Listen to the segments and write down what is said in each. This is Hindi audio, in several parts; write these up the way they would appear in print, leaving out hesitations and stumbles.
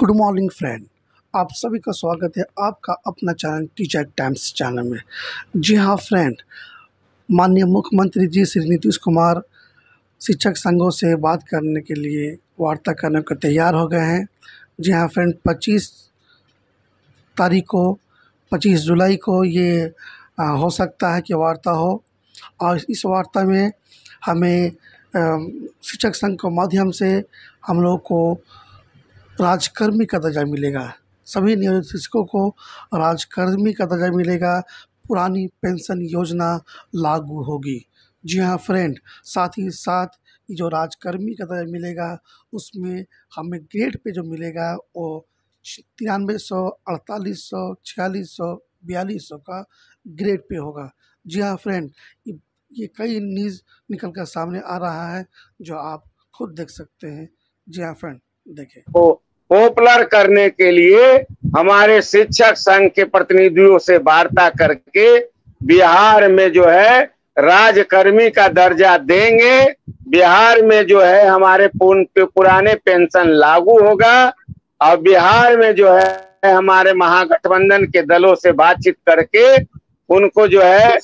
गुड मॉर्निंग फ्रेंड, आप सभी का स्वागत है आपका अपना चैनल टीचर टाइम्स चैनल में। जी हाँ फ्रेंड, माननीय मुख्यमंत्री जी श्री नीतीश कुमार शिक्षक संघों से बात करने के लिए वार्ता करने को तैयार हो गए हैं। जी हाँ फ्रेंड, 25 जुलाई को ये हो सकता है कि वार्ता हो, और इस वार्ता में हमें शिक्षक संघ के माध्यम से हम लोग को राजकर्मी का दर्जा मिलेगा। सभी नियोजित शिक्षकों को राजकर्मी का दर्जा मिलेगा। पुरानी पेंशन योजना लागू होगी। जी हाँ फ्रेंड, साथ ही साथ ये जो राजकर्मी का दर्जा मिलेगा उसमें हमें ग्रेड पे जो मिलेगा वो 9300, 4800, 4600, 4200 का ग्रेड पे होगा। जी हाँ फ्रेंड, ये कई न्यूज़ निकल कर सामने आ रहा है जो आप खुद देख सकते हैं। जी हाँ फ्रेंड, देखें। पॉपुलर करने के लिए हमारे शिक्षक संघ के प्रतिनिधियों से वार्ता करके बिहार में जो है राजकर्मी का दर्जा देंगे। बिहार में जो है हमारे पुराने पेंशन लागू होगा और बिहार में जो है हमारे महागठबंधन के दलों से बातचीत करके उनको जो है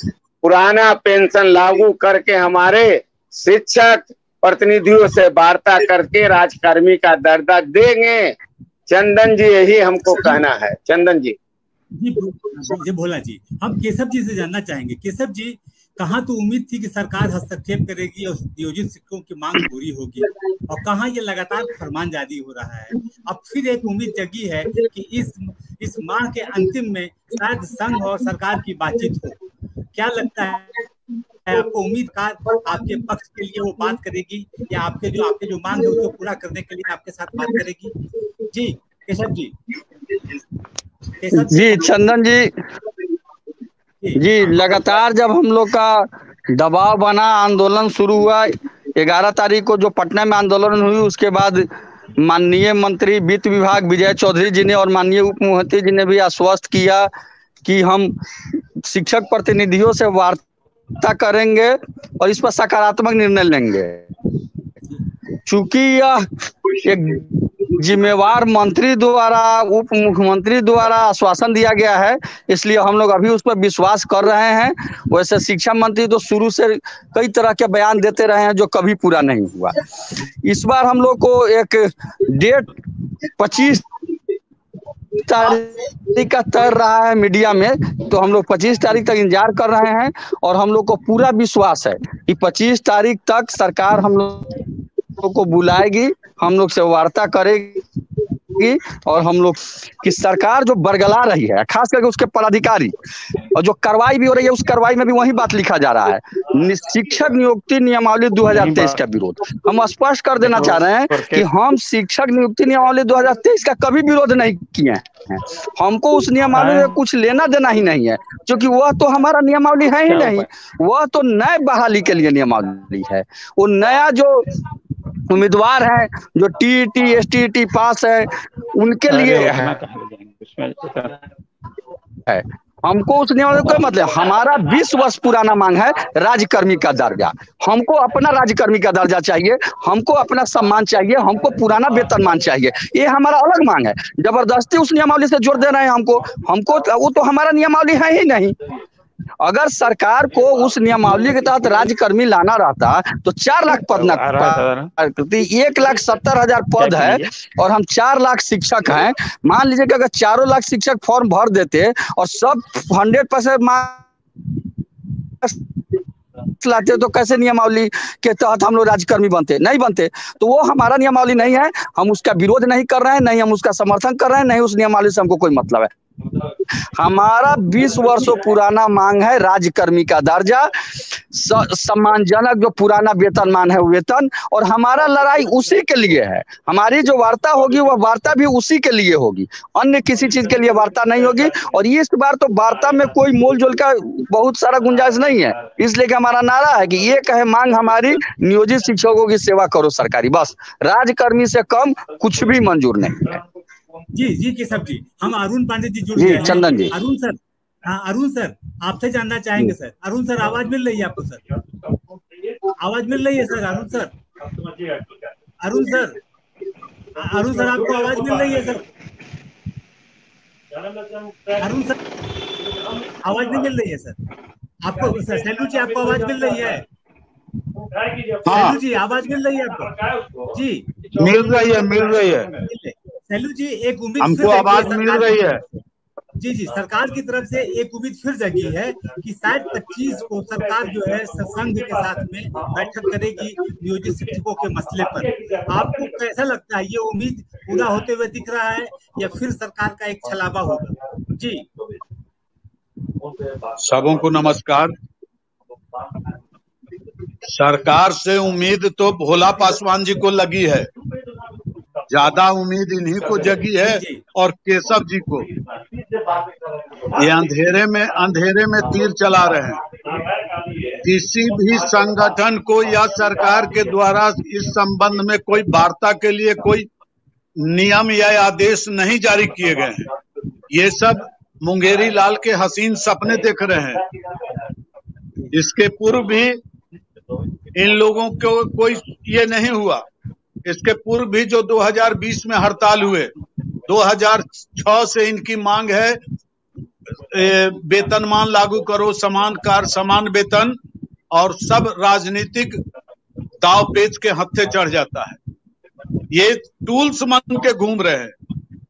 पुराना पेंशन लागू करके हमारे शिक्षक प्रतिनिधियों से वार्ता करके राजकर्मी का दर्जा देंगे। चंदन जी, यही हमको कहना है। चंदन जी। जी भोला जी, हम केशव जी से जानना चाहेंगे। केशव जी, कहाँ तो उम्मीद थी कि सरकार हस्तक्षेप करेगी और नियोजित शिक्षकों की मांग पूरी होगी, और कहाँ ये लगातार फरमानजादी हो रहा है। अब फिर एक उम्मीद जगी है कि इस माह के अंतिम में शायद संघ और सरकार की बातचीत हो। क्या लगता है आपको? उम्मीद का आपके पक्ष के लिए वो बात करेगी या आपके जो मांग है उसको पूरा करने के लिए आपके साथ बात करेगी? जी केशव जी। जी चंदन जी, लगातार जब हम लोग का दबाव बना, आंदोलन शुरू हुआ 11 तारीख को जो पटना में आंदोलन हुई, उसके बाद माननीय मंत्री वित्त विभाग विजय चौधरी जी ने और माननीय उप मुख्यमंत्री जी ने भी आश्वस्त किया कि हम शिक्षक प्रतिनिधियों से वार्ता करेंगे और इस पर सकारात्मक निर्णय लेंगे। चूंकि यह एक जिम्मेवार मंत्री द्वारा, उप मुख्यमंत्री द्वारा आश्वासन दिया गया है, इसलिए हम लोग अभी उस पर विश्वास कर रहे हैं। वैसे शिक्षा मंत्री तो शुरू से कई तरह के बयान देते रहे हैं जो कभी पूरा नहीं हुआ। इस बार हम लोग को एक डेट 25 तारीख का तय रहा है मीडिया में, तो हम लोग 25 तारीख तक इंतजार कर रहे हैं और हम लोग को पूरा विश्वास है कि 25 तारीख तक सरकार हम लोग को बुलाएगी, हम लोग से वार्ता करेगी और हम लोग की सरकार जो बरगला रही है, खास करके उसके पदाधिकारी, और जो कार्रवाई भी हो रही है उस कार्रवाई में भी वही बात लिखा जा रहा है, शिक्षक नियुक्ति नियमावली 2023 का विरोध। हम स्पष्ट कर देना चाह रहे हैं कि हम शिक्षक नियुक्ति नियमावली 2023 का कभी विरोध नहीं किए हैं। हमको उस नियमावली में कुछ लेना देना ही नहीं है, क्योंकि वह तो हमारा नियमावली है ही नहीं। वह तो नए बहाली के लिए नियमावली है। वो नया जो उम्मीदवार है जो टीईटी एसटीईटी पास है उनके लिए है। हमको उस नियम का मतलब, हमारा 20 वर्ष पुराना मांग है राजकर्मी का दर्जा। हमको अपना राजकर्मी का दर्जा चाहिए, हमको अपना सम्मान चाहिए, हमको पुराना वेतनमान चाहिए। ये हमारा अलग मांग है। जबरदस्ती उस नियमावली से जोड़ दे रहे हैं हमको वो तो हमारा नियमावली है ही नहीं। अगर सरकार को उस नियमावली के तहत राज्यकर्मी लाना रहता तो 4 लाख पद न 1,70,000 पद है और हम 4 लाख शिक्षक हैं। मान लीजिए कि अगर 4 लाख शिक्षक फॉर्म भर देते और सब 100% लाते तो कैसे नियमावली के तहत हम लोग राज्यकर्मी बनते? नहीं बनते। तो वो हमारा नियमावली नहीं है, हम उसका विरोध नहीं कर रहे हैं, नहीं हम उसका समर्थन कर रहे हैं, नहीं उस नियमावली से हमको कोई मतलब है। हमारा 20 वर्षों पुराना मांग है राजकर्मी का दर्जा, सम्मानजनक जो पुराना वेतनमान है वेतन, और हमारा लड़ाई उसी के लिए है। हमारी जो वार्ता होगी वह वार्ता भी उसी के लिए होगी, अन्य किसी चीज के लिए वार्ता नहीं होगी। और इस बार तो वार्ता में कोई मोल जोल का बहुत सारा गुंजाइश नहीं है, इसलिए कि हमारा नारा है कि ये कहे मांग हमारी नियोजित शिक्षकों की सेवा करो सरकारी, बस राजकर्मी से कम कुछ भी मंजूर नहीं है। जी केशव जी, हम अरुण पांडे जी जुड़ गए हैं। चंदन जी। अरुण सर आपसे जानना चाहेंगे सर। अरुण सर, आवाज मिल रही है आपको? सर आवाज मिल रही है sir? Arun sir Arun sir आपको आवाज मिल रही है सर? अरुण सर आवाज नहीं मिल रही है सर आपको? सैलू जी आपको आवाज मिल रही है? सैलू जी आवाज मिल रही है आपको? जी मिल रही है सैलू जी, एक उम्मीद हमको आवाज मिल रही है। जी जी, सरकार की तरफ से एक उम्मीद फिर जगी है कि शायद 25 को सरकार जो है संघ के साथ में बैठक करेगी नियोजित शिक्षकों के मसले पर। आपको कैसा लगता है, ये उम्मीद पूरा होते हुए दिख रहा है या फिर सरकार का एक छलावा होगा? जी सबों को नमस्कार। सरकार से उम्मीद तो भोला पासवान जी को लगी है, ज्यादा उम्मीद इन्हीं को जगी है और केशव जी को। ये अंधेरे में तीर चला रहे हैं। किसी भी संगठन को या सरकार के द्वारा इस संबंध में कोई वार्ता के लिए कोई नियम या आदेश नहीं जारी किए गए हैं। ये सब मुंगेरी लाल के हसीन सपने देख रहे हैं। इसके पूर्व भी इन लोगों को कोई ये नहीं हुआ। इसके पूर्व भी जो 2020 में हड़ताल हुए, 2006 से इनकी मांग है वेतनमान लागू करो, समान कार्य समान वेतन, और सब राजनीतिक दाव पेच के हत्थे चढ़ जाता है। ये टूल्स मन के घूम रहे हैं,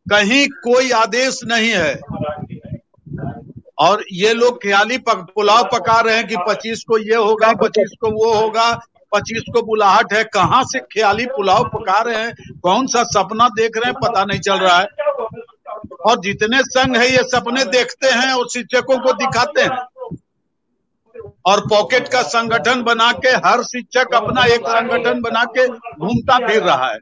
कहीं कोई आदेश नहीं है। और ये लोग ख्याली पुलाव पका रहे हैं कि 25 को ये होगा, 25 को वो होगा, 25 को बुलाहट है। कहाँ से ख्याली पुलाव पका रहे हैं, कौन सा सपना देख रहे हैं, पता नहीं चल रहा है। और जितने संघ है ये सपने देखते हैं और शिक्षकों को दिखाते हैं, और पॉकेट का संगठन बना के हर शिक्षक अपना एक संगठन बना के घूमता फिर रहा है,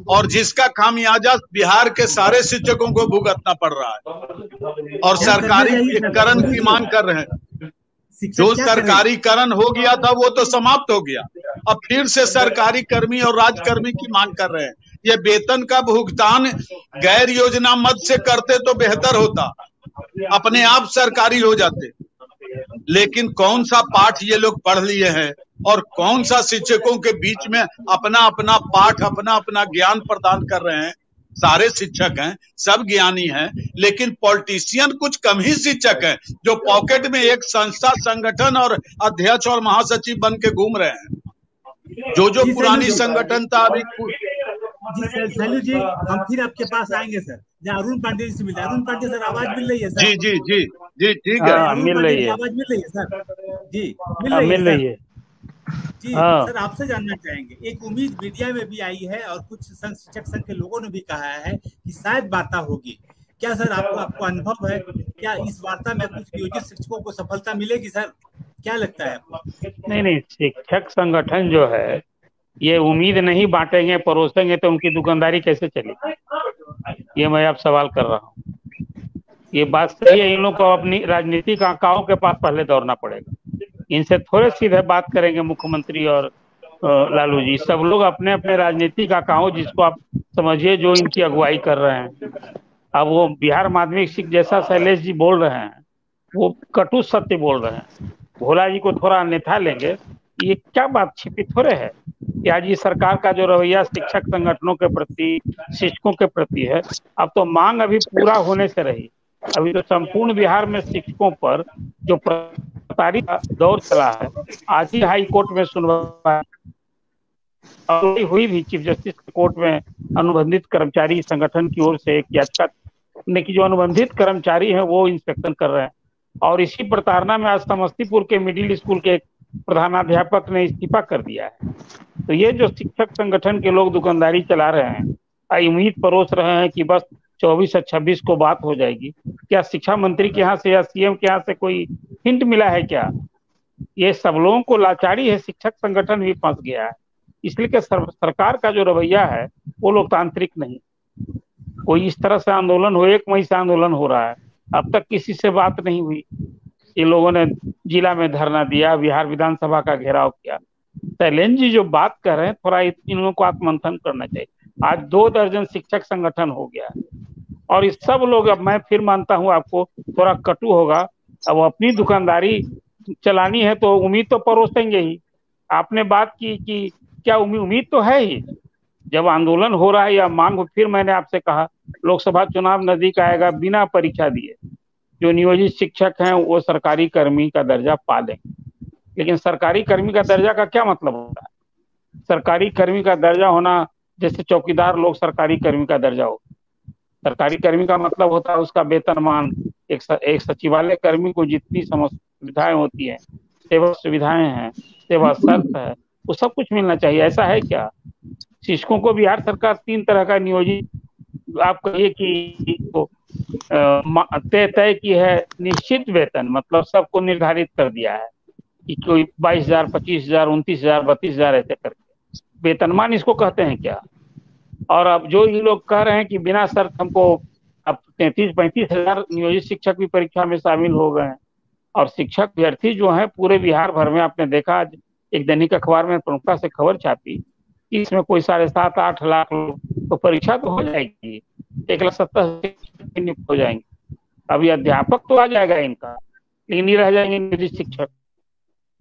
और जिसका खामियाजा बिहार के सारे शिक्षकों को भुगतना पड़ रहा है। और सरकारीकरण की मांग कर रहे हैं। जो सरकारीकरण हो गया था वो तो समाप्त हो गया, अब फिर से सरकारी कर्मी और राजकर्मी की मांग कर रहे हैं। ये वेतन का भुगतान गैर योजना मद से करते तो बेहतर होता, अपने आप सरकारी हो जाते। लेकिन कौन सा पाठ ये लोग पढ़ लिए हैं, और कौन सा शिक्षकों के बीच में अपना अपना पाठ, अपना अपना ज्ञान प्रदान कर रहे हैं। सारे शिक्षक हैं, सब ज्ञानी हैं, लेकिन पॉलिटिशियन कुछ कम ही शिक्षक हैं जो पॉकेट में एक संस्था, संगठन और अध्यक्ष और महासचिव बन के घूम रहे हैं। जो पुरानी संगठन था अभी। जी सैलू जी, हम फिर आपके पास आएंगे सर, जहाँ अरुण पांडे से मिले। अरुण पांडे सर, आवाज मिल रही है सर? जी जी जी जी ठीक है, मिल रही है। आवाज मिल रही है सर? जी मिल रही है। जी सर, आपसे जानना चाहेंगे, एक उम्मीद मीडिया में भी आई है और कुछ शिक्षक संघ के लोगों ने भी कहा है कि शायद वार्ता होगी। क्या सर आपको अनुभव है, क्या इस वार्ता में कुछ नियोजित शिक्षकों को सफलता मिलेगी सर? क्या लगता है आपको? नहीं, शिक्षक संगठन जो है ये उम्मीद नहीं बांटेंगे, परोसेंगे तो उनकी दुकानदारी कैसे चलेगी, ये मैं अब सवाल कर रहा हूँ। ये बात सही है, इन लोगों को अपनी राजनीतिक आकाओं के पास पहले दौड़ना पड़ेगा। इनसे थोड़े सीधे बात करेंगे मुख्यमंत्री और लालू जी। सब लोग अपने अपने राजनीतिक आकाओं, जिसको आप समझिए जो इनकी अगुवाई कर रहे हैं। अब वो बिहार माध्यमिक शिक्षक जैसा शैलेश जी बोल रहे हैं, वो कटु सत्य बोल रहे हैं। भोला जी को थोड़ा अन्यथा लेंगे, ये क्या बात छिपी थोड़े है कि आज ये सरकार का जो रवैया शिक्षक संगठनों के प्रति, शिक्षकों के प्रति है, अब तो मांग अभी पूरा होने से रही। अभी तो संपूर्ण बिहार में शिक्षकों पर जो प्रताड़ित का दौर चला है, आज ही हाई कोर्ट में सुनवाई हुई भी चीफ जस्टिस कोर्ट में अनुबंधित कर्मचारी संगठन की ओर से एक याचिका ने की, जो अनुबंधित कर्मचारी है वो इंस्पेक्शन कर रहे हैं। और इसी प्रताड़ना में आज समस्तीपुर के मिडिल स्कूल के प्रधानाध्यापक ने इस्तीफा कर दिया है। तो ये जो शिक्षक संगठन के लोग दुकानदारी चला रहे हैं, उम्मीद परोस रहे हैं कि बस 24 और 26 को बात हो जाएगी। क्या शिक्षा मंत्री के यहाँ से या सीएम के यहाँ से कोई हिंट मिला है क्या? ये सब लोगों को लाचारी है, शिक्षक संगठन भी फंस गया है। इसलिए कि सरकार का जो रवैया है वो लोकतांत्रिक नहीं। कोई इस तरह से आंदोलन हो, 1 मई से आंदोलन हो रहा है, अब तक किसी से बात नहीं हुई। ये लोगों ने जिला में धरना दिया, बिहार विधानसभा का घेराव किया। शैलेंद्र जी जो बात कर रहे हैं, थोड़ा इन लोगों को आत्ममंथन करना चाहिए। आज 2 दर्जन शिक्षक संगठन हो गया है, और इस सब लोग, अब मैं फिर मानता हूं आपको थोड़ा कटु होगा, अब अपनी दुकानदारी चलानी है तो उम्मीद तो परोसेंगे ही। आपने बात की कि क्या उम्मीद तो है ही, जब आंदोलन हो रहा है या मांग, फिर मैंने आपसे कहा लोकसभा चुनाव नजदीक आएगा, बिना परीक्षा दिए जो नियोजित शिक्षक हैं वो सरकारी कर्मी का दर्जा पा लेंगे। लेकिन सरकारी कर्मी का दर्जा का क्या मतलब होता है? सरकारी कर्मी का दर्जा होना जैसे चौकीदार लोग सरकारी कर्मी का दर्जा हो। सरकारी कर्मी का मतलब होता है उसका वेतनमान, एक सचिवालय कर्मी को जितनी सुविधाएं होती हैं, सेवा सुविधाएं हैं, सेवा शर्त है, वो सब कुछ मिलना चाहिए। ऐसा है क्या? शिक्षकों को बिहार सरकार 3 तरह का नियोजित, आप कहिए कि तय की है निश्चित वेतन, मतलब सबको निर्धारित कर दिया है कि कोई 22,000, 25,000, 29,000, 32,000 ऐसे करके वेतनमान इसको कहते हैं क्या? और अब जो ये लोग कह रहे हैं कि बिना शर्त हमको, अब 33-35,000 नियोजित शिक्षक भी परीक्षा में शामिल हो गए हैं। और शिक्षक अभ्यर्थी जो हैं पूरे बिहार भर में, आपने देखा आज एक दैनिक अखबार में प्रमुखता से खबर छापी कि इसमें कोई 7.5-8 लाख लोग, तो परीक्षा तो हो जाएगी, 1,70,000 हो जाएंगे। अभी अध्यापक तो आ जाएगा इनका, लेकिन ये रह जाएंगे नियोजित शिक्षक।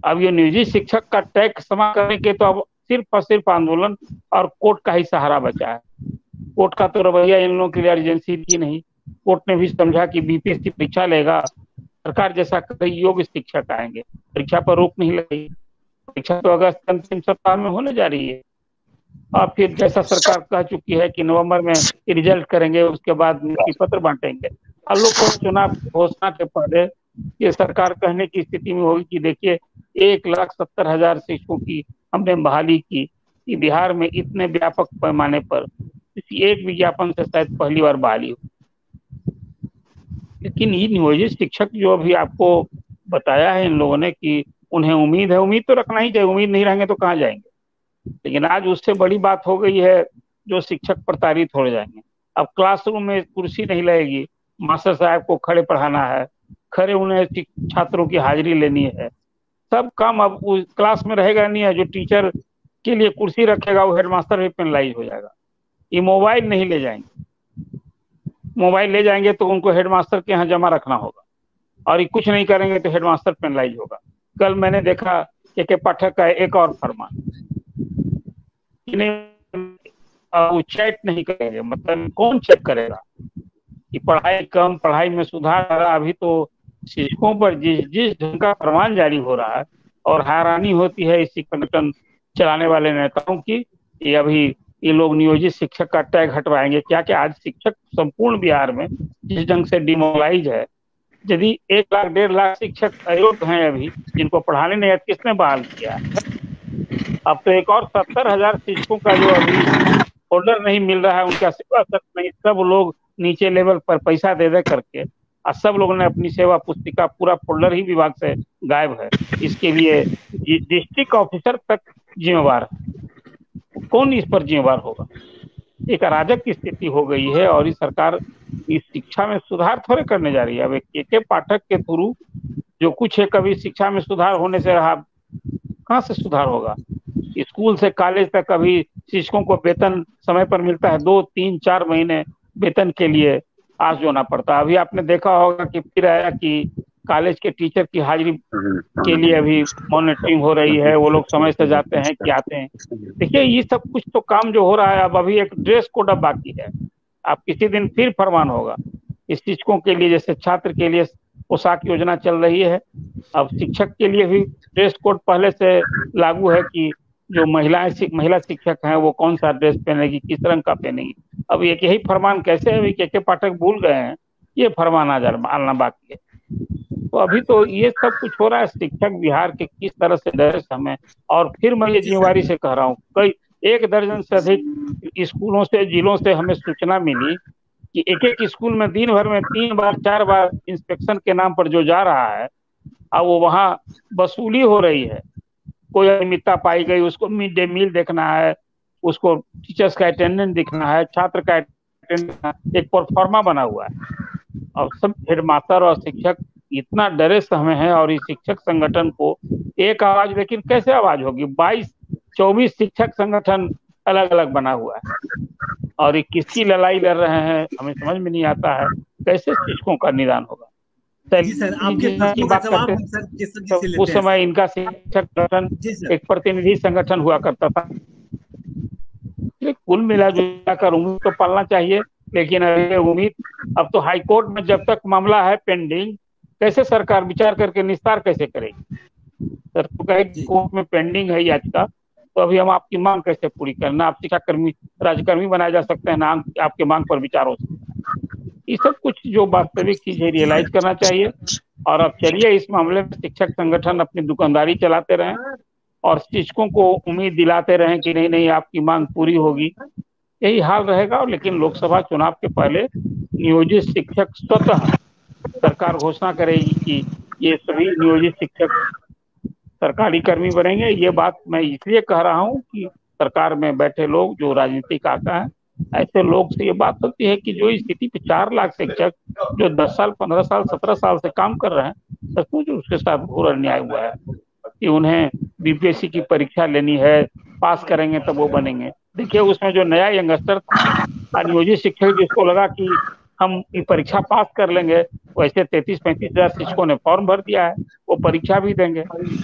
अब ये नियोजित शिक्षक का टैग समा करने के तो अब सिर्फ और सिर्फ आंदोलन और कोर्ट का ही सहारा बचा है। कोर्ट का तो रवैया इन लोगों के लिए अर्जेंसी थी नहीं। कोर्ट ने भी समझा कि बीपीएससी परीक्षा लेगा, सरकार जैसा कई योग्य शिक्षक आएंगे, परीक्षा पर रोक नहीं लगेगी। परीक्षा तो अगस्त के अंतिम सप्ताह में होने जा रही है। और फिर जैसा सरकार कह चुकी है कि नवंबर में रिजल्ट करेंगे, उसके बाद नियुक्ति पत्र बांटेंगे। और लोग को चुनाव घोषणा के पहले ये सरकार कहने की स्थिति में होगी कि देखिए 1,70,000 शिक्षकों की हमने बहाली की, कि बिहार में इतने व्यापक पैमाने पर किसी एक विज्ञापन से शायद पहली बार बहाली हो। लेकिन ये नियोजित शिक्षक जो अभी आपको बताया है इन लोगों ने कि उन्हें उम्मीद है, उम्मीद तो रखना ही चाहिए, उम्मीद नहीं रहेंगे तो कहाँ जाएंगे। लेकिन आज उससे बड़ी बात हो गई है, जो शिक्षक प्रताड़ित हो जाएंगे। अब क्लासरूम में कुर्सी नहीं लगेगी, मास्टर साहब को खड़े पढ़ाना है, खड़े उन्हें छात्रों की हाजिरी लेनी है, सब काम अब उस क्लास में रहेगा नहीं है। जो टीचर के लिए कुर्सी रखेगा वो हेडमास्टर भी पेनलाइज हो जाएगा। ये मोबाइल नहीं ले जाएंगे, मोबाइल ले जाएंगे तो उनको हेडमास्टर के यहाँ जमा रखना होगा, और ये कुछ नहीं करेंगे तो हेडमास्टर पेनलाइज होगा। कल मैंने देखा के पाठक का एक और फरमान, वो चेक नहीं करेंगे, मतलब कौन चेक करेगा कि पढ़ाई कम, पढ़ाई में सुधार। अभी तो शिक्षकों पर जिस ढंग का फरमान जारी हो रहा है, और हैरानी होती है इस संगठन चलाने वाले नेताओं की, ये अभी ये लोग नियोजित शिक्षक का टैग हटवाएंगे क्या? कि आज शिक्षक संपूर्ण बिहार में जिस ढंग से डिमोरलाइज है, यदि 1 लाख 1.5 लाख शिक्षक अयोग्य हैं अभी, जिनको पढ़ाने नहीं है, किसने बहाल किया? अब तो एक और 70,000 शिक्षकों का जो अभी फोल्डर नहीं मिल रहा है, उनका सेवा शर्त नहीं, सब लोग नीचे लेवल पर पैसा दे दे करके, और सब लोगों ने अपनी सेवा पुस्तिका, पूरा फोल्डर ही विभाग से गायब है। इसके लिए डिस्ट्रिक्ट ऑफिसर तक जिम्मेवार है। कौन इस पर जिम्मेवार होगा? एक अराजक की स्थिति हो गई है, और इस सरकार इस शिक्षा में सुधार थोड़े करने जा रही है। अब के पाठक के थ्रू जो कुछ है, कभी शिक्षा में सुधार होने से रहा, कहाँ से सुधार होगा? स्कूल से कॉलेज तक अभी शिक्षकों को वेतन समय पर मिलता है, 2, 3, 4 महीने वेतन के लिए आस जोना पड़ता है। अभी आपने देखा होगा कि फिर आया कि कॉलेज के टीचर की हाजिरी के लिए अभी मॉनिटरिंग हो रही है, वो लोग समय से जाते हैं कि आते हैं। देखिए ये सब कुछ तो काम जो हो रहा है, अब अभी एक ड्रेस कोड अब बाकी है। अब किसी दिन फिर फरमान होगा इस शिक्षकों के लिए, जैसे छात्र के लिए पोशाक योजना चल रही है, अब शिक्षक के लिए भी ड्रेस कोड पहले से लागू है कि जो महिला शिक्षक हैं वो कौन सा ड्रेस पहनेगी, किस रंग का पहनेगी। अब एक यही फरमान कैसे अभी के पाठक भूल गए हैं, ये फरमान आना बाकी है। तो अभी तो ये सब कुछ हो रहा है। शिक्षक बिहार के किस तरह से डरे हमें, और फिर मैं ये जिम्मेवारी से कह रहा हूँ, कई 1 दर्जन से अधिक स्कूलों से, जिलों से हमें सूचना मिली कि एक स्कूल में दिन भर में 3 बार 4 बार इंस्पेक्शन के नाम पर जो जा रहा है, अब वो वहाँ वसूली हो रही है। कोई अनियमितता पाई गई, उसको मिड डे मील देखना है, उसको टीचर्स का अटेंडेंस देखना है, छात्र का अटेंडेंस, एक प्रोफार्मा बना हुआ है। और सब हेडमास्टर और शिक्षक इतना डरे सहमे हैं, और इस शिक्षक संगठन को एक आवाज, लेकिन कैसे आवाज होगी? 22-24 शिक्षक संगठन अलग अलग बना हुआ है, और ये किसकी लड़ाई लड़ रहे हैं हमें समझ में नहीं आता है। कैसे शिक्षकों का निदान होगा? जी सर, आपके प्रश्नों का जवाब हम सर केसर जी से लेते हैं। उस समय इनका शिक्षक संगठन एक प्रतिनिधि संगठन हुआ करता था, इसलिए कुल मिलाकर उम्मीद तो पालना चाहिए, लेकिन अब तो हाईकोर्ट में जब तक मामला है पेंडिंग, कैसे सरकार विचार करके निस्तार कैसे करेगी? सर तो कहे कोर्ट में पेंडिंग है याचिका, तो अभी हम आपकी मांग कैसे पूरी करना? आप शिक्षाकर्मी राज्यकर्मी बनाए जा सकते हैं ना, आपके मांग पर विचार हो सकता है। ये सब कुछ जो वास्तविक चीज है रियलाइज करना चाहिए। और अब चलिए इस मामले में शिक्षक संगठन अपनी दुकानदारी चलाते रहें और शिक्षकों को उम्मीद दिलाते रहें कि नहीं नहीं आपकी मांग पूरी होगी, यही हाल रहेगा। लेकिन लोकसभा चुनाव के पहले नियोजित शिक्षक स्वतः सरकार घोषणा करेगी कि ये सभी नियोजित शिक्षक सरकारी कर्मी बनेंगे। ये बात मैं इसलिए कह रहा हूँ कि सरकार में बैठे लोग जो राजनीतिक आका है, ऐसे लोग से ये बात होती है कि जो स्थिति पे 4 लाख शिक्षक जो 10 साल 15 साल 17 साल से काम कर रहे हैं, सचमुच उसके साथ घोर अन्याय हुआ है कि उन्हें बीपीएससी की परीक्षा लेनी है, पास करेंगे तब वो बनेंगे। देखिए उसमें जो नया यंगस्टर नियोजित शिक्षक जिसको लगा कि हम ये परीक्षा पास कर लेंगे, वैसे 33-35 हजार शिक्षकों ने फॉर्म भर दिया है, वो परीक्षा भी देंगे।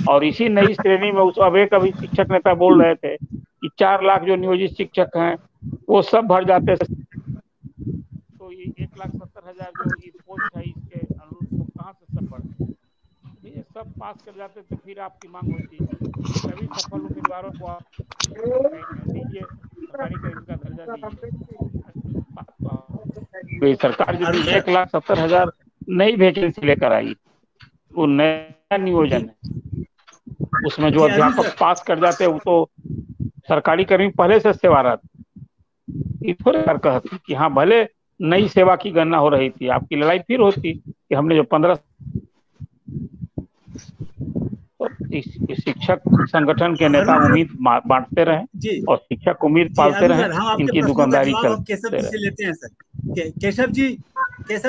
और इसी नई श्रेणी में उस अब एक अभी शिक्षक नेता बोल रहे थे कि 4 लाख जो नियोजित शिक्षक हैं वो सब भर जाते, तो ये 1,70,000 जो ये पोस्ट है इसके अनुरूप तो कहाँ से सब बढ़ते? ये सब पास कर जाते तो फिर आपकी मांग होती। सभी सफल उम्मीदवारों को आप दीजिए, सरकारी कर्मी का दर्जा दीजिए। सरकार जो 1,70,000 नई वैकेंसी लेकर आई, वो नया नियोजन है, उसमें जो अध्यापक पास कर जाते वो तो सरकारी कर्मी पहले से सेवारत। इस प्रकार कहती कि हाँ भले नई सेवा की गणना हो रही थी, आपकी लड़ाई फिर होती कि हमने जो 15 शिक्षक संगठन के नेता उम्मीद बांटते रहे और शिक्षक उम्मीद पालते रहे, इनकी दुकानदारी चलते रहे। लेते हैं सर केशव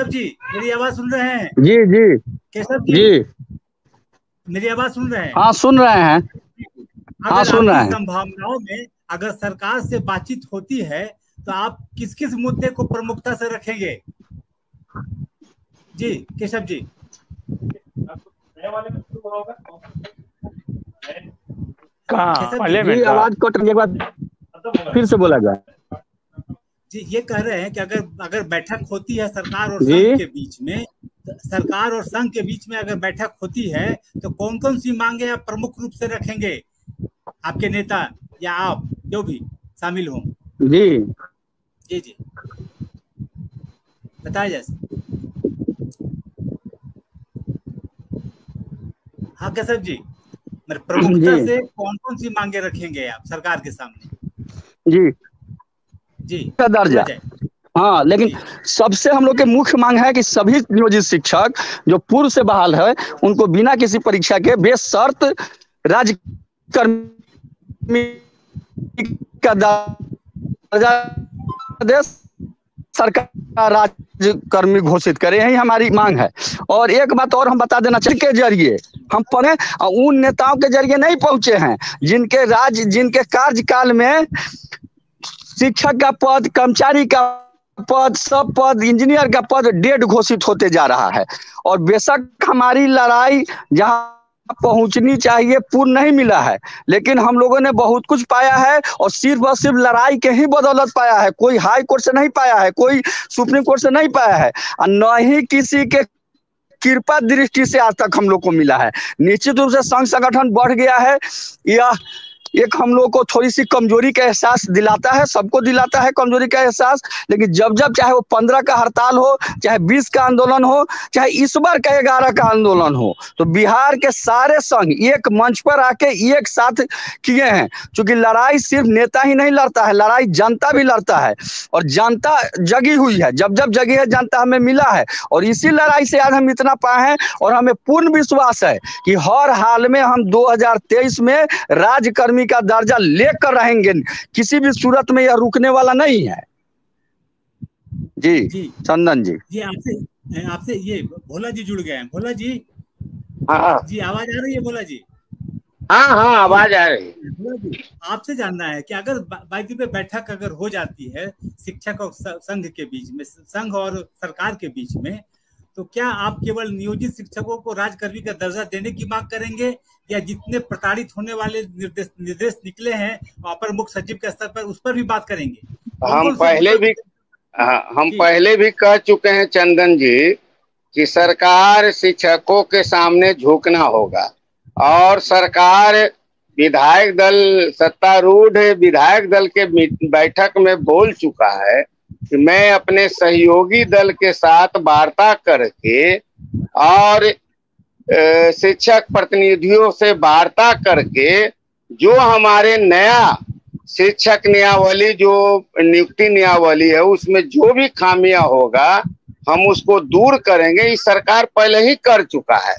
जी मेरी आवाज सुन रहे हैं? जी जी केशव जी मेरी आवाज सुन रहे हैं? हाँ सुन रहे हैं, हाँ सुन रहे हैं। संभावनाओं में अगर सरकार से बातचीत होती है तो आप किस किस मुद्दे को प्रमुखता से रखेंगे? जी केशव जी। जी आवाज कट रही है, बात फिर से बोला जाए। जी ये कह रहे हैं कि अगर बैठक होती है सरकार और संघ के बीच में, सरकार और संघ के बीच में अगर बैठक होती है तो कौन कौन सी मांगे आप प्रमुख रूप से रखेंगे, आपके नेता या आप जो भी शामिल हों? जी जी जी बताया जैसे। हाँ केशव जी, प्रमुखता से कौन कौन सी मांगे रखेंगे आप सरकार के सामने? जी जी का दर्जा, हाँ लेकिन सबसे हम लोग के मुख्य मांग है कि सभी नियोजित शिक्षक जो पूर्व से बहाल है उनको बिना किसी परीक्षा के बेशर्त राज्यकर्मी का दर्जा दे, सरकार राज्यकर्मी घोषित करे, यही हमारी मांग है। और एक बात और हम बता देना चाहिए, के जरिए हम पढ़े उन नेताओं के जरिए नहीं पहुंचे हैं जिनके कार्यकाल में शिक्षक का पद, कर्मचारी का पद, सब पद, इंजीनियर का पद डेड घोषित होते जा रहा है। और बेशक हमारी लड़ाई जहां पहुंचनी चाहिए पूर्ण नहीं मिला है, लेकिन हम लोगों ने बहुत कुछ पाया है और सिर्फ और सिर्फ लड़ाई के ही बदौलत पाया है। कोई हाई कोर्ट से नहीं पाया है, कोई सुप्रीम कोर्ट से नहीं पाया है, और न ही किसी के कृपा दृष्टि से आज तक हम लोग को मिला है। निश्चित रूप से संघ संगठन बढ़ गया है, यह एक हम लोग को थोड़ी सी कमजोरी का एहसास दिलाता है, सबको दिलाता है कमजोरी का एहसास। लेकिन जब जब चाहे वो 15 का हड़ताल हो, चाहे 20 का आंदोलन हो, चाहे इस बार का 11 का आंदोलन हो, तो बिहार के सारे संघ एक मंच पर आके एक साथ किए हैं। क्योंकि लड़ाई सिर्फ नेता ही नहीं लड़ता है, लड़ाई जनता भी लड़ता है, और जनता जगी हुई है। जब जब जगी है जनता हमें मिला है, और इसी लड़ाई से आज हम इतना पाए हैं। और हमें पूर्ण विश्वास है कि हर हाल में हम 2023 में राज्यकर्मी का दर्जा लेकर रहेंगे, किसी भी सूरत में यह रुकने वाला नहीं है। जी चंदन जी, आपसे ये भोला जी जुड़ गए हैं। भोला जी, हाँ जी आवाज आ रही है? भोला जी, हाँ आवाज आ रही है। आपसे जानना है कि अगर बाकी पे बैठक अगर हो जाती है शिक्षक और संघ के बीच में, संघ और सरकार के बीच में, तो क्या आप केवल नियोजित शिक्षकों को राज्यकर्मी का दर्जा देने की मांग करेंगे, या जितने प्रताड़ित होने वाले निर्देश निकले हैं अपर मुख्य सचिव के स्तर पर, उस पर भी बात करेंगे? हम पहले भी कह चुके हैं चंदन जी कि सरकार शिक्षकों के सामने झुकना होगा, और सरकार विधायक दल, सत्तारूढ़ विधायक दल के बैठक में बोल चुका है कि मैं अपने सहयोगी दल के साथ वार्ता करके और शिक्षक प्रतिनिधियों से वार्ता करके जो हमारे नया शिक्षक नियमावली, जो नियुक्ति नियमावली है, उसमें जो भी खामियां होगा हम उसको दूर करेंगे। इस सरकार पहले ही कर चुका है।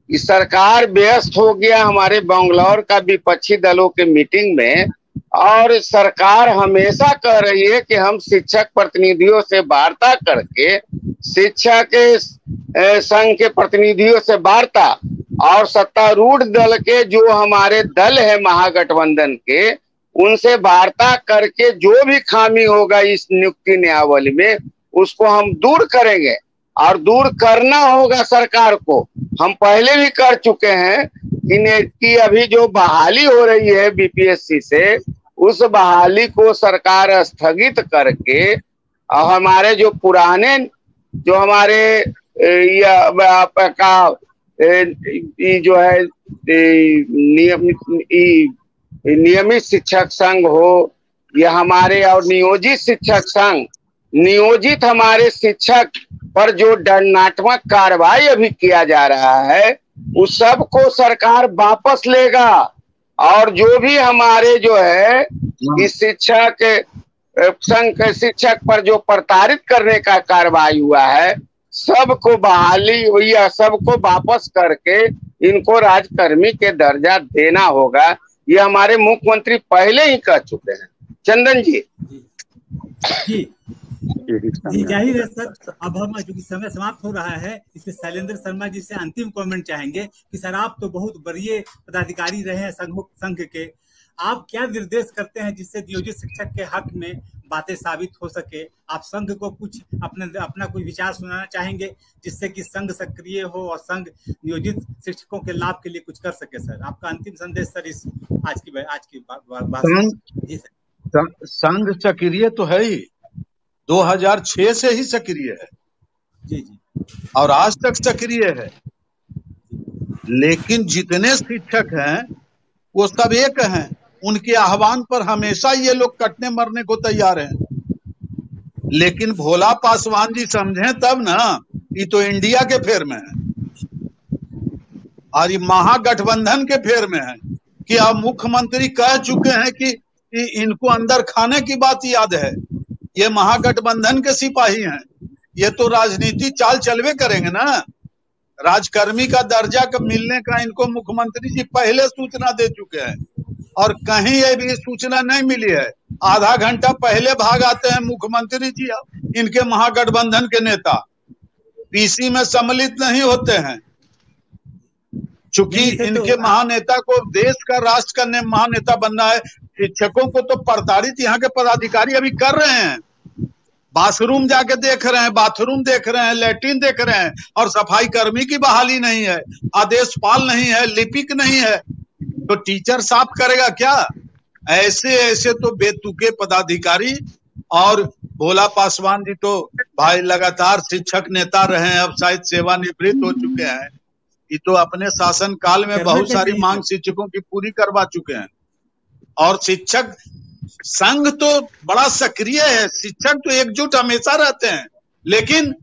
इस सरकार व्यस्त हो गया हमारे बेंगलौर का विपक्षी दलों के मीटिंग में, और सरकार हमेशा कह रही है कि हम शिक्षक प्रतिनिधियों से वार्ता करके, शिक्षा के संघ के प्रतिनिधियों से वार्ता और सत्तारूढ़ दल के जो हमारे दल है महागठबंधन के, उनसे वार्ता करके जो भी खामी होगा इस नियुक्ति नियमावली में उसको हम दूर करेंगे, और दूर करना होगा सरकार को। हम पहले भी कर चुके हैं कि अभी जो बहाली हो रही है बीपीएससी से, उस बहाली को सरकार स्थगित करके हमारे जो पुराने, जो हमारे जो है नियमित शिक्षक संघ हो या हमारे और नियोजित शिक्षक संघ, नियोजित हमारे शिक्षक पर जो दंडात्मक कार्रवाई अभी किया जा रहा है, उस सब को सरकार वापस लेगा, और जो भी हमारे जो है इस शिक्षक संघ के शिक्षक पर जो प्रताड़ित करने का कार्रवाई हुआ है, सबको बहाली हुई है, सबको वापस करके इनको राजकर्मी के दर्जा देना होगा। ये हमारे मुख्यमंत्री पहले ही कह चुके हैं। चंदन जी जी जाहिर है सर। अब हम चूंकि समय समाप्त हो रहा है, इसलिए शैलेंद्र शर्मा जी से अंतिम कमेंट चाहेंगे कि सर आप तो बहुत बड़े पदाधिकारी रहे हैं संघ के, आप क्या निर्देश करते हैं जिससे नियोजित शिक्षक के हक में बातें साबित हो सके? आप संघ को कुछ अपना कोई विचार सुनाना चाहेंगे जिससे कि संघ सक्रिय हो और संघ नियोजित शिक्षकों के लाभ के लिए कुछ कर सके? सर आपका अंतिम संदेश सर इस आज की बात। जी सर। संघ सक्रिय तो है ही, 2006 से ही सक्रिय है। जी, और आज तक सक्रिय है, लेकिन जितने शिक्षक हैं वो सब एक हैं। उनके आह्वान पर हमेशा ये लोग कटने मरने को तैयार हैं। लेकिन भोला पासवान जी समझें तब ना, ये तो इंडिया के फेर में है और ये महागठबंधन के फेर में है कि अब मुख्यमंत्री कह चुके हैं कि इनको अंदर खाने की बात याद है। ये महागठबंधन के सिपाही हैं, ये तो राजनीति चाल चलवे करेंगे ना। राजकर्मी का दर्जा मिलने का इनको मुख्यमंत्री जी पहले सूचना दे चुके हैं, और कहीं ये भी सूचना नहीं मिली है। आधा घंटा पहले भाग आते हैं मुख्यमंत्री जी, इनके महागठबंधन के नेता पीसी में सम्मिलित नहीं होते हैं। चूंकि इनके महानेता को देश का, राष्ट्र का महानेता बनना है। शिक्षकों को तो प्रताड़ित यहाँ के पदाधिकारी अभी कर रहे हैं। बाथरूम जाके देख रहे हैं, बाथरूम देख रहे हैं, लैट्रिन देख रहे हैं, और सफाई कर्मी की बहाली नहीं है, आदेशपाल नहीं है, लिपिक नहीं है, तो टीचर साफ करेगा क्या? ऐसे ऐसे तो बेतुके पदाधिकारी। और भोला पासवान जी तो भाई लगातार शिक्षक नेता रहे हैं, अब शायद सेवानिवृत्त हो चुके हैं। ये तो अपने शासन काल में बहुत सारी मांग शिक्षकों की पूरी करवा चुके हैं। और शिक्षक संघ तो बड़ा सक्रिय है, शिक्षक तो एकजुट हमेशा रहते हैं, लेकिन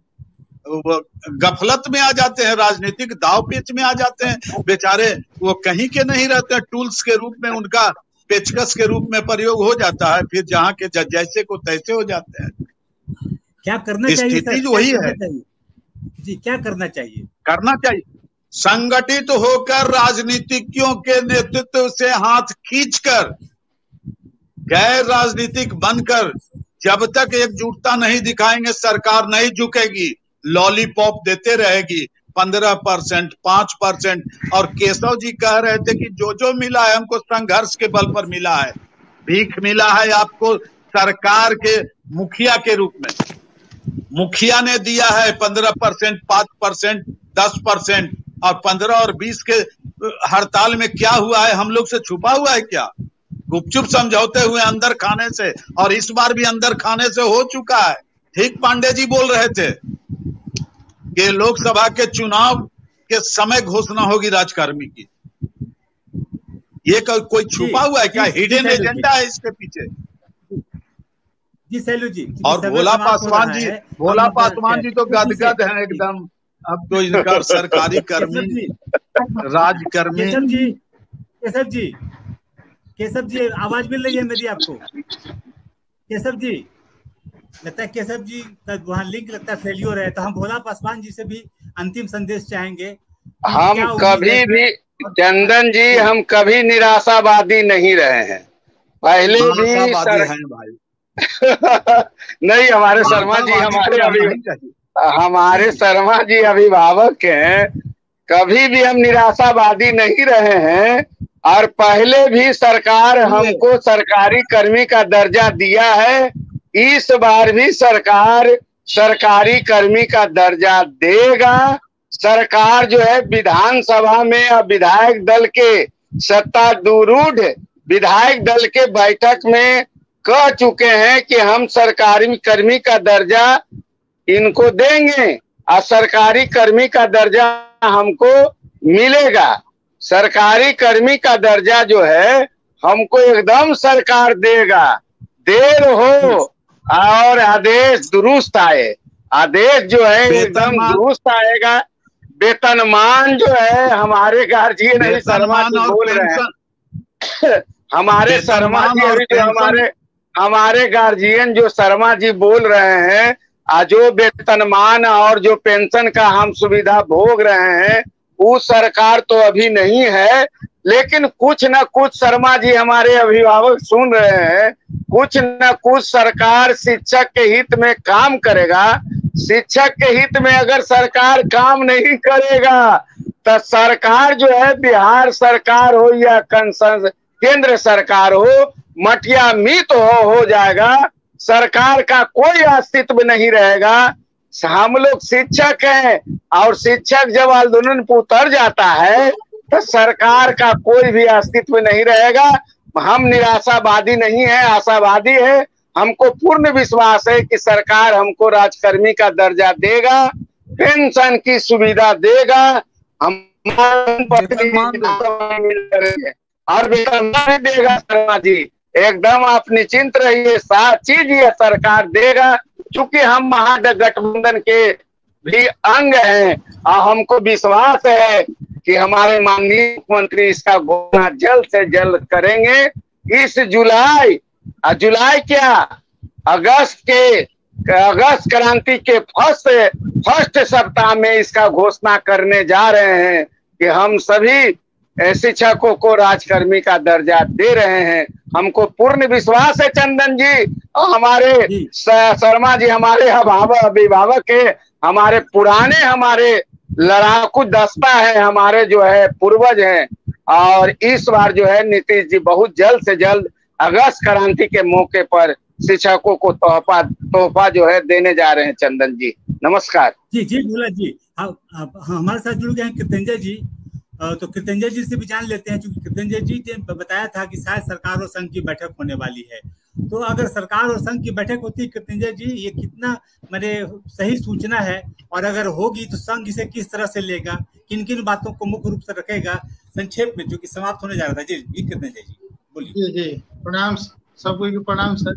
गफलत में आ जाते हैं, राजनीतिक दाव पेच में आ जाते हैं। बेचारे वो कहीं के नहीं रहते हैं, टूल्स के रूप में उनका पेचकस के रूप में प्रयोग हो जाता है, फिर जहाँ के जैसे को तैसे हो जाते हैं। क्या करना चाहिए? स्थिति वही है जी, क्या करना चाहिए? करना चाहिए संगठित होकर राजनीतिज्ञों के नेतृत्व से हाथ खींचकर, गैर राजनीतिक बनकर, जब तक एकजुटता नहीं दिखाएंगे सरकार नहीं झुकेगी। लॉलीपॉप देते रहेगी, 15%, 5%। और केशव जी कह रहे थे कि जो जो मिला है हमको संघर्ष के बल पर मिला है, भीख मिला है आपको सरकार के मुखिया के रूप में। मुखिया ने दिया है 15%, 5%, 10%, और 15 और 20 के हड़ताल में क्या हुआ है, हम लोग से छुपा हुआ है क्या? गुपचुप समझौते हुए अंदर खाने से, और इस बार भी अंदर खाने से हो चुका है। ठीक पांडे जी बोल रहे थे कि लोकसभा के चुनाव के समय घोषणा होगी राजकर्मी की। ये कोई छुपा हुआ है क्या? हिडन एजेंडा है इसके पीछे। जी सैलू जी। और भोला पासवान जी तो गदगद हैं एकदम। अब तो इनका सरकारी कर्मी, राजकर्मी। केशव जी आवाज मिल रही है मेरी आपको? केशव जी, लगता है केशव जी का वहाँ लिंक लगता है फेलियर है, तो हम भोला पासवान जी से भी अंतिम संदेश चाहेंगे। हम कभी भी चंदन जी, हम कभी निराशावादी नहीं रहे हैं। पहले भी नहीं, हमारे शर्मा जी हमारे शर्मा जी अभिभावक हैं। कभी भी हम निराशावादी नहीं रहे हैं, और पहले भी सरकार हमको सरकारी कर्मी का दर्जा दिया है। इस बार भी सरकार सरकारी कर्मी का दर्जा देगा। सरकार जो है विधानसभा में और विधायक दल के सत्तारूढ़ विधायक दल के बैठक में कह चुके हैं कि हम सरकारी कर्मी का दर्जा इनको देंगे और सरकारी कर्मी का दर्जा हमको मिलेगा। सरकारी कर्मी का दर्जा जो है हमको एकदम सरकार देगा। देर हो और आदेश दुरुस्त आए। आदेश जो है एकदम दुरुस्त आएगा। वेतनमान जो है हमारे गार्जियन अभी शर्मा जी बोल रहे हैं हमारे शर्मा जी अभी जो हमारे गार्जियन जो शर्मा जी बोल रहे हैं, जो वेतनमान और जो पेंशन का हम सुविधा भोग रहे हैं, वो सरकार तो अभी नहीं है। लेकिन कुछ न कुछ शर्मा जी हमारे अभिभावक सुन रहे हैं, कुछ न कुछ सरकार शिक्षक के हित में काम करेगा। शिक्षक के हित में अगर सरकार काम नहीं करेगा तो सरकार जो है बिहार सरकार हो या केंद्र सरकार हो, मटिया मित हो जाएगा। सरकार का कोई अस्तित्व नहीं रहेगा। हम लोग शिक्षक हैं, और शिक्षक जब आंदोलन पर उतर जाता है तो सरकार का कोई भी अस्तित्व नहीं रहेगा। हम निराशावादी नहीं है, आशावादी है। हमको पूर्ण विश्वास है कि सरकार हमको राजकर्मी का दर्जा देगा, पेंशन की सुविधा देगा, हम और वेतनमान देगा। शर्मा जी एकदम आप निश्चिंत रहिए, सारी चीज ये सरकार देगा। क्योंकि हम महागठबंधन के भी अंग हैं, और हमको विश्वास है कि हमारे माननीय मुख्यमंत्री इसका घोषणा जल्द से जल्द करेंगे। इस जुलाई क्या अगस्त क्रांति के फर्स्ट सप्ताह में इसका घोषणा करने जा रहे हैं कि हम सभी शिक्षकों को राजकर्मी का दर्जा दे रहे हैं। हमको पूर्ण विश्वास है चंदन जी, और हमारे शर्मा जी हमारे अभिभावक है, हमारे पुराने हमारे लड़ाकू दस्ता है, हमारे जो है पूर्वज हैं। और इस बार जो है नीतीश जी बहुत जल्द से जल्द अगस्त क्रांति के मौके पर शिक्षकों को तोहफा जो है देने जा रहे हैं। चंदन जी नमस्कार। जी भोला जी, हमारे साथ जुड़ गए हैं कृतंजय जी। तो कृतंजय जी से भी जान लेते हैं, क्योंकि कृतंजय जी ने बताया था कि शायद सरकार और संघ की बैठक होने वाली है। तो अगर सरकार और संघ की बैठक होती है कृतंजय जी, ये कितना सही सूचना है, और अगर होगी तो संघ इसे किस तरह से लेगा, किन किन बातों को मुख्य रूप से रखेगा, संक्षेप में, जो कि समाप्त होने जा रहा था। जी कृतंजय जी बोलिए। जी प्रणाम सबको, प्रणाम सर।